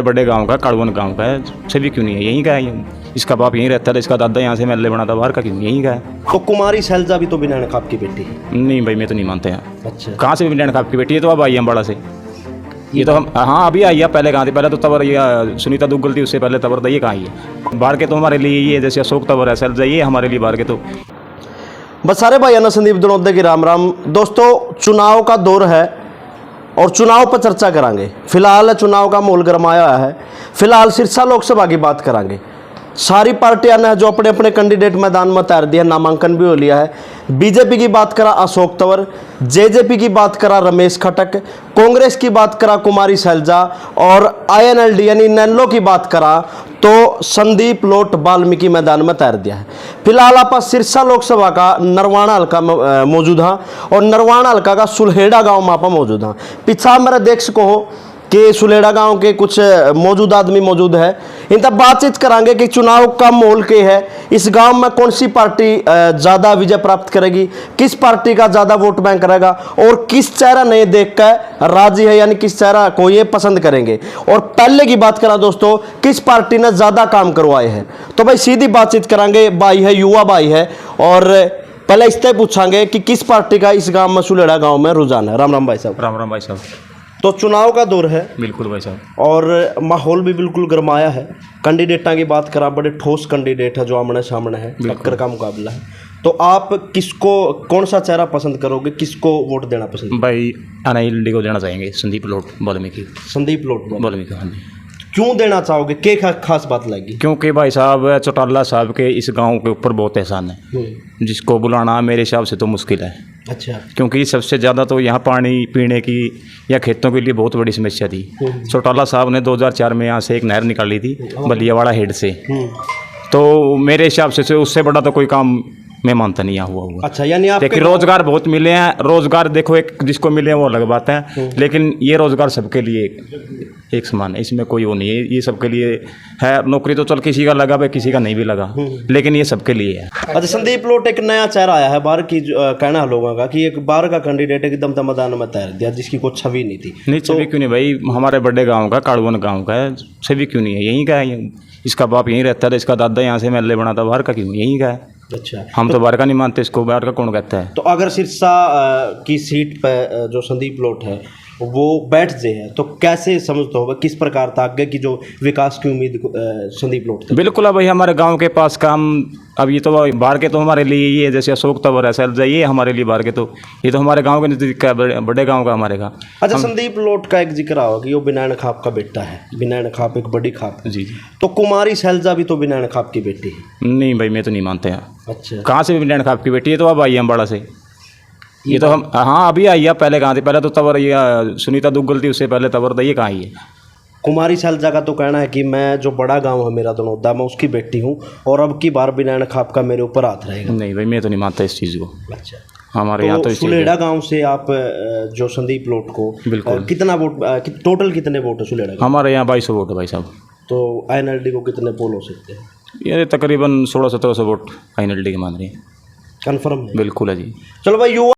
बड़े गांव का काड़वन गांव का है, सभी क्यों नहीं है, यहीं का है ये। इसका बाप यहीं रहता है, इसका दादा यहाँ से एमएलए बना था, बाहर का क्यों, यहीं का है। तो कुमारी शैलजा भी तो बिना नकाब की बेटी है। नहीं भाई, मैं तो नहीं मानते हैं। अच्छा, कहाँ से बिना नकाब की बेटी है, तो अब आई है अम्बाड़ा से। ये तो हम, हाँ अभी आई है, पहले कहाँ थी, पहले तो तवर ये सुनीता दुग्गल थी, उससे पहले तवर था, ये कहाँ है। बाहर के तो हमारे लिए ये जैसे अशोक तवर है, शैलजा ये हमारे लिए बाहर के तो। बस सारे भाई ना संदीप दनोदे की राम राम। दोस्तों, चुनाव का दौर है और चुनाव पर चर्चा करांगे। फिलहाल चुनाव का माहौल गरमाया है। फिलहाल सिरसा लोकसभा की बात करांगे। सारी पार्टियां ने जो अपने अपने कैंडिडेट मैदान में तैयार दिया, नामांकन भी हो लिया है। बीजेपी की बात करा अशोक तंवर, जेजेपी की बात करा रमेश खटक, कांग्रेस की बात करा कुमारी शैलजा और आईएनएलडी यानी नैनलो की बात करा तो संदीप लोट वाल्मीकि मैदान में तैयार दिया है। फिलहाल आप सिरसा लोकसभा का नरवाना हल्का मौजूद हाँ और नरवाना हल्का का सुलहेड़ा गांव में आप मौजूद हाँ। पीछा मेरे देख सको हो कि सुलेड़ा गांव के कुछ मौजूद आदमी मौजूद है। इन तक बातचीत करांगे कि चुनाव का माहौल के है, इस गांव में कौन सी पार्टी ज़्यादा विजय प्राप्त करेगी, किस पार्टी का ज़्यादा वोट बैंक रहेगा और किस चेहरा नहीं देख कर राजी है, यानी किस चेहरा को ये पसंद करेंगे। और पहले की बात करा दोस्तों, किस पार्टी ने ज़्यादा काम करवाए हैं। तो भाई सीधी बातचीत करांगे। भाई है, युवा भाई है, और पहले इससे पूछांगे कि किस पार्टी का इस गाँव में सुलेड़ा गाँव में रुझान है। राम राम भाई साहब। राम राम भाई साहब। तो चुनाव का दौर है, बिल्कुल भाई साहब, और माहौल भी बिल्कुल गरमाया है। कैंडिडेटा की बात करा, बड़े ठोस कैंडिडेट है जो आमने सामने है, टक्कर का मुकाबला है। तो आप किसको, कौन सा चेहरा पसंद करोगे, किसको वोट देना पसंद? भाई एनआईएलडी को देना चाहेंगे, संदीप लोट वाल्मीकि। संदीप लोट वाल्मीकि, हाँ जी। क्यों देना चाहोगे, क्या खास बात लगी? क्योंकि भाई साहब चौटाला साहब के इस गांव के ऊपर बहुत एहसान है, जिसको बुलाना मेरे हिसाब से तो मुश्किल है। अच्छा, क्योंकि सबसे ज़्यादा तो यहाँ पानी पीने की या खेतों के लिए बहुत बड़ी समस्या थी। चौटाला साहब ने 2004 में यहाँ से एक नहर निकाली थी बलियावाड़ा हेड से, तो मेरे हिसाब से उससे बड़ा तो कोई काम मैं मानता नहीं यहाँ हुआ। अच्छा, यानी आप देखिए रोजगार बहुत मिले हैं, रोजगार देखो एक जिसको मिले हैं वो अलग बात है, लेकिन ये रोजगार सबके लिए एक समान है, इसमें कोई वो नहीं है। ये सबके लिए है। नौकरी तो चल किसी का लगा भाई, किसी का नहीं भी लगा, लेकिन ये सबके लिए है। अच्छा, संदीप लोट एक नया चेहरा आया है बाहर की, कहना है लोगों का कि एक बाहर का कैंडिडेट एकदम मैदान में तैयार दिया जिसकी कोई छवि नहीं थी। नहीं, छवि क्यों नहीं भाई, हमारे बड़े गाँव का काड़वन गाँव का है, छवि क्यों नहीं है, यहीं का है। इसका बाप यहीं रहता है, इसका दादा यहाँ से एमएलए बना था, बाहर का क्यों, यहीं का है। अच्छा, हम तो बाहर का नहीं मानते, इसको बाहर का कौन कहता है। तो अगर सिरसा की सीट पर जो संदीप लोट है वो बैठ जाए है तो कैसे समझते हो, किस प्रकार था आगे की जो विकास की उम्मीद संदीप लोट थे? बिल्कुल, अब भाई हमारे गांव के पास काम, अब ये तो बाहर के तो हमारे लिए ये जैसे अशोक तंवर है, शैलजा ये हमारे लिए बाहर के तो, ये तो हमारे गांव के नजदीक का बड़े गांव का हमारे का। अच्छा, संदीप लोट का एक जिक्र आओ कि वो बिनायन खाप का बेटा है। बिनायन खाप एक बड़ी खाप है। जी जी। तो कुमारी शैलजा भी तो बिनायन खाप की बेटी है। नहीं भाई, मैं तो नहीं मानते हैं। अच्छा, कहाँ से बिना खाप की बेटी है, तो अब आई है अम्बाड़ा से। ये तो हम, हाँ अभी आई है, पहले कहाँ थी, पहले तो तवर ये सुनीता दुग्गल थी, उससे पहले तवर था, ये कहाँ है। कुमारी शैलजा का तो कहना है कि मैं जो बड़ा गांव है मेरा दनौदा, मैं उसकी बेटी हूँ और अब की बार बिनायन खाप का मेरे ऊपर हाथ रहेगा। नहीं भाई, मैं तो नहीं मानता इस चीज़ को। अच्छा, हमारे यहाँ तो सुलेड़ा गांव से आप जो संदीप लोट को बिल्कुल कितना वोट, टोटल कितने वोट है सुलेड़ा गांव? हमारे यहाँ 2200 वोट है भाई साहब। तो आईएनएलडी को कितने पोल हो सकते हैं? ये तकरीबन 1600-1700 वोट आईएनएलडी के मान रही है। कन्फर्म है? बिल्कुल है जी। चलो भाई, युवा